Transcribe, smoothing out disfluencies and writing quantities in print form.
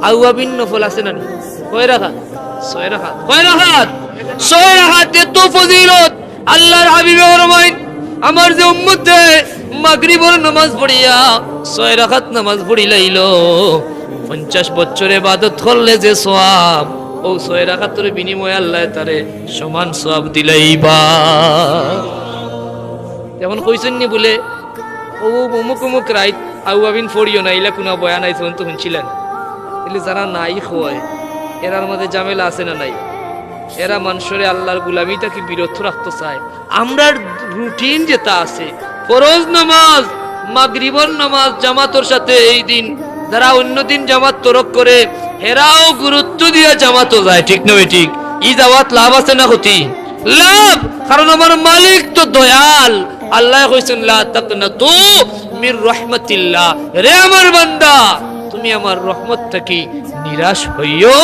আওয়াবিন নফল আছে না কয় রাকাত 6 রাকাত কয় রাকাত 6 রাকাত এত ফজিলত আল্লাহর হাবিবে ফরমায় আমার যে উম্মত মাগরিবের নামাজ পড়িয়া 6 রাকাত নামাজ পড়িলাইল 50 বছরে ইবাদত করলে যে সওয়াব ও 6 রাকাতের বিনিময়ে আল্লাহ তারে সমান সওয়াব দিলাইবা যেমন কইছেন নি বলে ও অমুক অমুক রাইত আউয়াবিন ফড়িও না ইলা কোনো বয়ান আইছে তো শুনছিলেন তাহলে যারা নাই হয় এরার মধ্যে ঝামেলা আছে না নাই এরা মানুষের আল্লাহর গোলামিটাকে বিরত রাখতে চায় আমরা রুটিন যেটা আছে ফরজ নামাজ মাগরিবের নামাজ জামাতের সাথে এই দিন যারা অন্য দিন জামাত তরক করে এরাও গুরুত্ব দিয়ে জামাতও যায় ঠিক না ঠিক এই জামাত লাভ আছে না ক্ষতি লাভ কারণ আমার মালিক তো দয়াল আল্লাহ কইছেন লা তাকনাতু মির রাহমাতিল্লাহ রে আমার বান্দা তুমি আমার রহমত থেকে নিরাশ হইও